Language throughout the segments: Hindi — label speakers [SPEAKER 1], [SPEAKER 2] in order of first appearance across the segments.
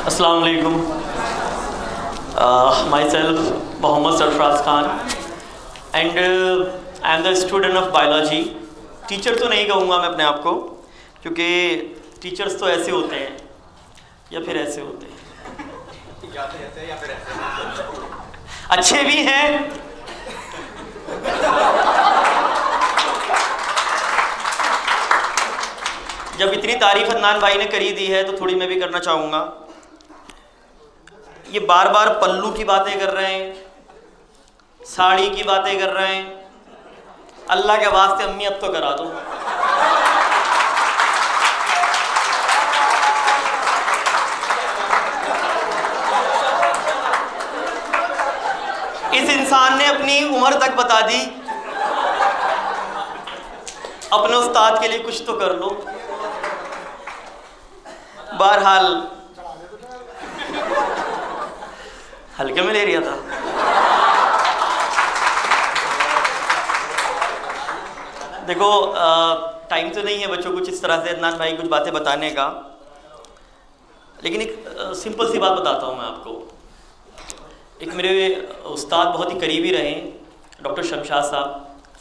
[SPEAKER 1] अस्सलाम वालेकुम। Myself Mohammad Sarfraz Khan and I am the student of biology। Teacher तो नहीं कहूँगा मैं अपने आप को, क्योंकि टीचर्स तो ऐसे होते हैं या फिर ऐसे होते हैं, अच्छे भी हैं जब इतनी तारीफ अदनान भाई ने करी दी है तो थोड़ी मैं भी करना चाहूँगा। ये बार बार पल्लू की बातें कर रहे हैं, साड़ी की बातें कर रहे हैं। अल्लाह के वास्ते अम्मी अब तो करा दो। इस इंसान ने अपनी उम्र तक बता दी, अपने उस्ताद के लिए कुछ तो कर लो। बहरहाल हल्के में ले लिया था। देखो टाइम तो नहीं है बच्चों कुछ इस तरह से अदनान भाई कुछ बातें बताने का, लेकिन एक सिंपल सी बात बताता हूँ मैं आपको। एक मेरे उस्ताद बहुत ही करीबी रहे, डॉक्टर शमशाद साहब,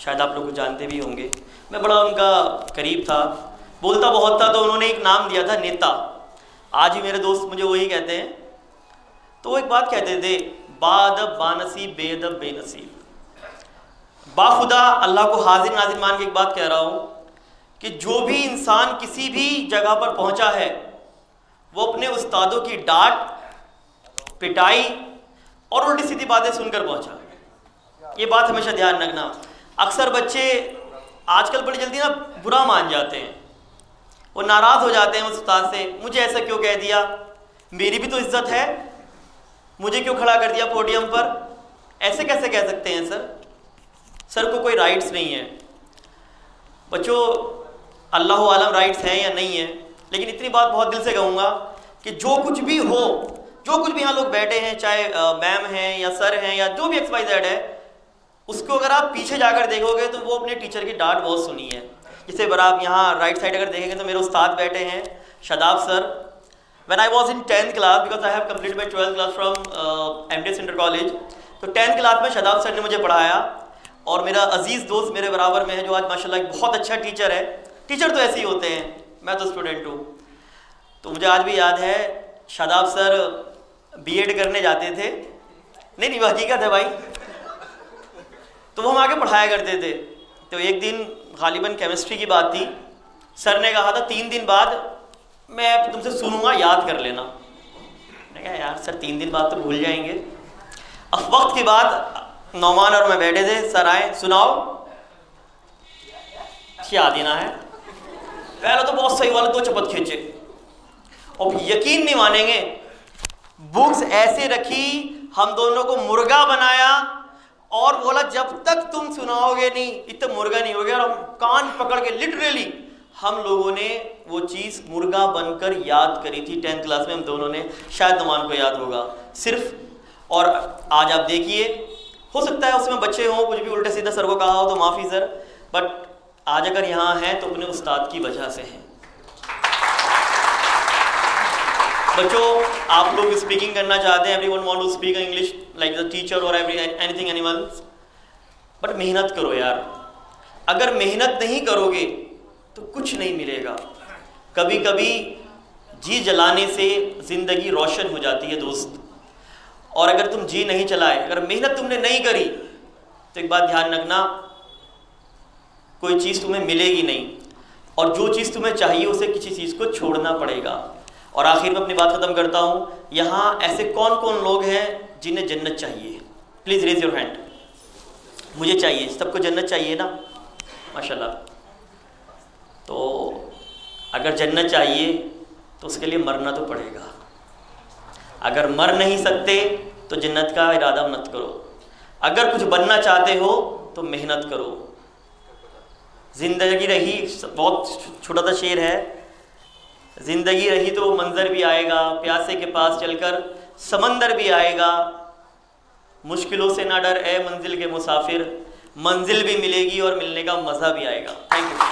[SPEAKER 1] शायद आप लोग जानते भी होंगे। मैं बड़ा उनका करीब था, बोलता बहुत था, तो उन्होंने एक नाम दिया था नेता। आज भी मेरे दोस्त मुझे वही कहते हैं। तो वो एक बात कहते थे, बादब बानसीब बेदब बेनसीब। बाखुदा अल्लाह को हाजिर नाजिर मान के एक बात कह रहा हूँ कि जो भी इंसान किसी भी जगह पर पहुँचा है वो अपने उस्तादों की डांट, पिटाई और उल्टी सीधी बातें सुनकर पहुँचा। ये बात हमेशा ध्यान रखना। अक्सर बच्चे आजकल बड़ी जल्दी ना बुरा मान जाते हैं, वो नाराज़ हो जाते हैं उस उस्ताद से, मुझे ऐसा क्यों कह दिया, मेरी भी तो इज्जत है, मुझे क्यों खड़ा कर दिया पोडियम पर, ऐसे कैसे कह सकते हैं सर? सर को कोई राइट्स नहीं है। बच्चों अल्लाह आलम राइट्स हैं या नहीं है, लेकिन इतनी बात बहुत दिल से कहूँगा कि जो कुछ भी हो, जो कुछ भी यहाँ लोग बैठे हैं, चाहे मैम हैं या सर हैं या जो भी XYZ है, उसको अगर आप पीछे जाकर देखोगे तो वो अपने टीचर की डांट बहुत सुनी है। जैसे अगर आप यहाँ राइट साइड अगर देखेंगे तो मेरे उस्ताद बैठे हैं, Shadab sir. When I was in 10th class, because I have completed my 12th class from MDS Inter College, तो 10th क्लास में शादाब सर ने मुझे पढ़ाया। और मेरा अजीज़ दोस्त मेरे बराबर में है जो आज माशाल्लाह एक बहुत अच्छा टीचर है। टीचर तो ऐसे ही होते हैं, मैं तो स्टूडेंट हूँ। तो मुझे आज भी याद है शादाब सर BEd करने जाते थे, नहीं वो हकीकत है भाई, तो वो हम आगे पढ़ाया करते थे। तो एक दिन गालिबन केमिस्ट्री की बात थी, सर ने कहा था 3 दिन बाद मैं तुमसे सुनूंगा, याद कर लेना। मैंने कहा यार सर 3 दिन बाद तो भूल जाएंगे। अब वक्त के बाद नौमान और मैं बैठे थे, सर आए, सुनाओ, याद ही ना है। पहले तो बहुत सही वाले 2 चपत खींचे और यकीन नहीं मानेंगे, बुक्स ऐसे रखी, हम दोनों को मुर्गा बनाया और बोला जब तक तुम सुनाओगे नहीं इतना मुर्गा नहीं हो गया। और कान पकड़ के लिटरली हम लोगों ने वो चीज़ मुर्गा बनकर याद करी थी 10th क्लास में हम दोनों ने। शायद नुमान को याद होगा सिर्फ। और आज आप देखिए, हो सकता है उसमें बच्चे हों, कुछ भी उल्टे सीधा सर को कहा हो तो माफ़ी सर, बट आज अगर यहाँ हैं तो अपने उस्ताद की वजह से हैं। बच्चों आप लोग स्पीकिंग करना चाहते हैं, everyone want to speak English like the teacher और एनीथिंग एनिमल्स, बट मेहनत करो यार। अगर मेहनत नहीं करोगे तो कुछ नहीं मिलेगा। कभी कभी जी जलाने से ज़िंदगी रोशन हो जाती है दोस्त। और अगर तुम जी नहीं चलाए, अगर मेहनत तुमने नहीं करी, तो एक बात ध्यान रखना, कोई चीज़ तुम्हें मिलेगी नहीं। और जो चीज़ तुम्हें चाहिए उसे किसी चीज़ को छोड़ना पड़ेगा। और आखिर में अपनी बात ख़त्म करता हूँ, यहाँ ऐसे कौन कौन लोग हैं जिन्हें जन्नत चाहिए? Please raise your hand. मुझे चाहिए, सबको जन्नत चाहिए ना, माशाल्लाह। तो अगर जन्नत चाहिए तो उसके लिए मरना तो पड़ेगा। अगर मर नहीं सकते तो जन्नत का इरादा मत करो। अगर कुछ बनना चाहते हो तो मेहनत करो। ज़िंदगी रही, बहुत छोटा सा शेर है, ज़िंदगी रही तो मंज़र भी आएगा, प्यासे के पास चलकर समंदर भी आएगा। मुश्किलों से ना डर ए मंजिल के मुसाफिर, मंजिल भी मिलेगी और मिलने का मज़ा भी आएगा। Thank you.